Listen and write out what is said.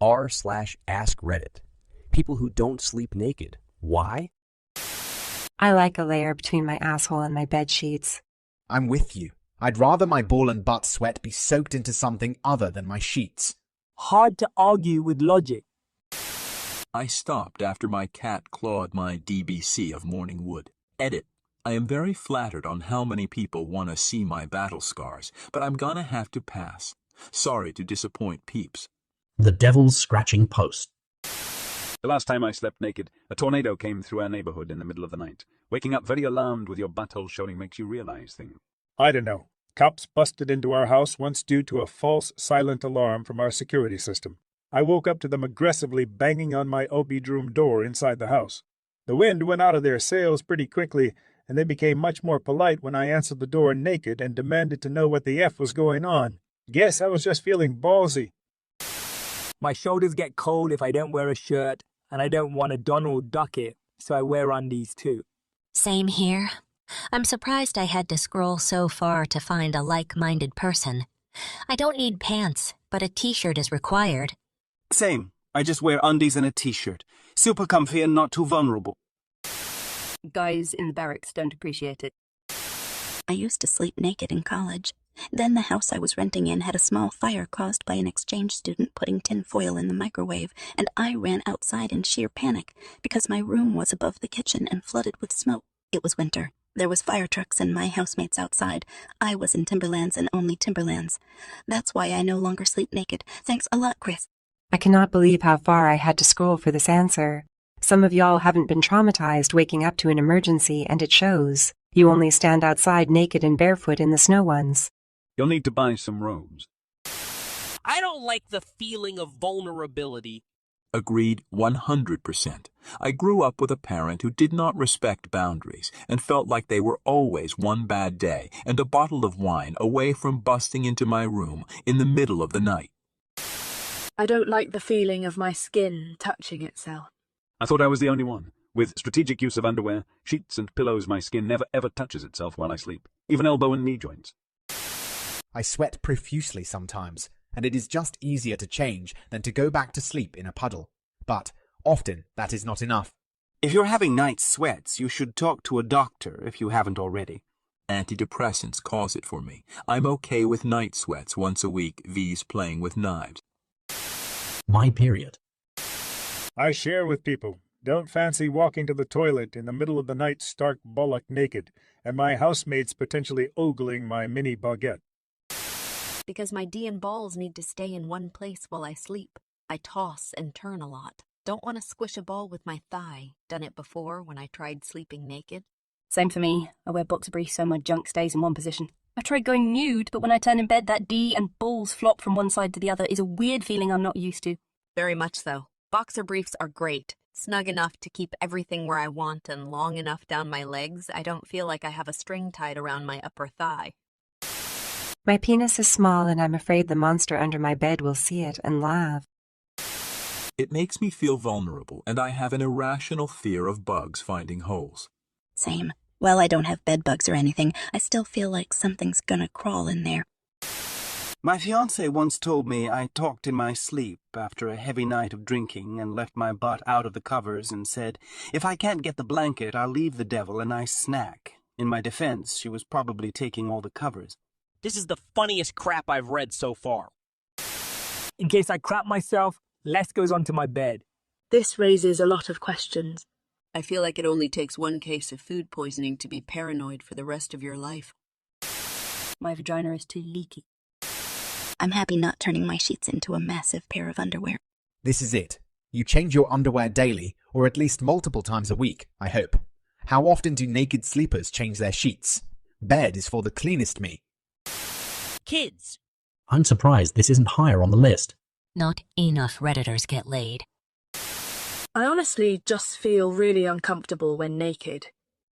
r/askreddit. People who don't sleep naked. Why? I like a layer between my asshole and my bed sheets. I'm with you. I'd rather my ball and butt sweat be soaked into something other than my sheets. Hard to argue with logic. I stopped after my cat clawed my DBC of morning wood. Edit. I am very flattered on how many people want to see my battle scars, but I'm gonna have to pass. Sorry to disappoint peeps. The Devil's Scratching Post. The last time I slept naked, a tornado came through our neighborhood in the middle of the night. Waking up very alarmed with your butthole showing makes you realize things. I don't know. Cops busted into our house once due to a false silent alarm from our security system. I woke up to them aggressively banging on my bedroom door inside the house. The wind went out of their sails pretty quickly, and they became much more polite when I answered the door naked and demanded to know what the F was going on. Guess I was just feeling ballsy. My shoulders get cold if I don't wear a shirt, and I don't want to Donald Duck it, so I wear undies too. Same here. I'm surprised I had to scroll so far to find a like-minded person. I don't need pants, but a t-shirt is required. Same. I just wear undies and a t-shirt. Super comfy and not too vulnerable. Guys in the barracks don't appreciate it. I used to sleep naked in college. Then the house I was renting in had a small fire caused by an exchange student putting tin foil in the microwave, and I ran outside in sheer panic because my room was above the kitchen and flooded with smoke. It was winter. There was fire trucks and my housemates outside. I was in Timberlands and only Timberlands. That's why I no longer sleep naked. Thanks a lot, Chris. I cannot believe how far I had to scroll for this answer. Some of y'all haven't been traumatized waking up to an emergency, and it shows. You only stand outside naked and barefoot in the snow ones. You'll need to buy some robes. I don't like the feeling of vulnerability. Agreed 100%. I grew up with a parent who did not respect boundaries and felt like they were always one bad day and a bottle of wine away from busting into my room in the middle of the night. I don't like the feeling of my skin touching itself. I thought I was the only one. With strategic use of underwear, sheets and pillows, my skin never ever touches itself while I sleep, even elbow and knee joints. I sweat profusely sometimes, and it is just easier to change than to go back to sleep in a puddle. But often that is not enough. If you're having night sweats, you should talk to a doctor if you haven't already. Antidepressants cause it for me. I'm okay with night sweats once a week, V's playing with knives. My period. I share with people. Don't fancy walking to the toilet in the middle of the night stark bollock naked, and my housemates potentially ogling my mini baguette. Because my D and balls need to stay in one place while I sleep. I toss and turn a lot. Don't want to squish a ball with my thigh. Done it before when I tried sleeping naked. Same for me. I wear boxer briefs so my junk stays in one position. I tried going nude, but when I turn in bed, that D and balls flop from one side to the other is a weird feeling I'm not used to. Very much so. Boxer briefs are great. Snug enough to keep everything where I want and long enough down my legs, I don't feel like I have a string tied around my upper thigh. My penis is small and I'm afraid the monster under my bed will see it and laugh. It makes me feel vulnerable, and I have an irrational fear of bugs finding holes. Same. Well, I don't have bed bugs or anything. I still feel like something's gonna crawl in there. My fiancé once told me I talked in my sleep after a heavy night of drinking and left my butt out of the covers and said, if I can't get the blanket, I'll leave the devil a nice snack. In my defense, she was probably taking all the covers. This is the funniest crap I've read so far. In case I crap myself, Les goes onto my bed. This raises a lot of questions. I feel like it only takes one case of food poisoning to be paranoid for the rest of your life. My vagina is too leaky. I'm happy not turning my sheets into a massive pair of underwear. This is it. You change your underwear daily, or at least multiple times a week, I hope. How often do naked sleepers change their sheets? Bed is for the cleanest me. Kids. I'm surprised this isn't higher on the list. Not enough Redditors get laid. I honestly just feel really uncomfortable when naked.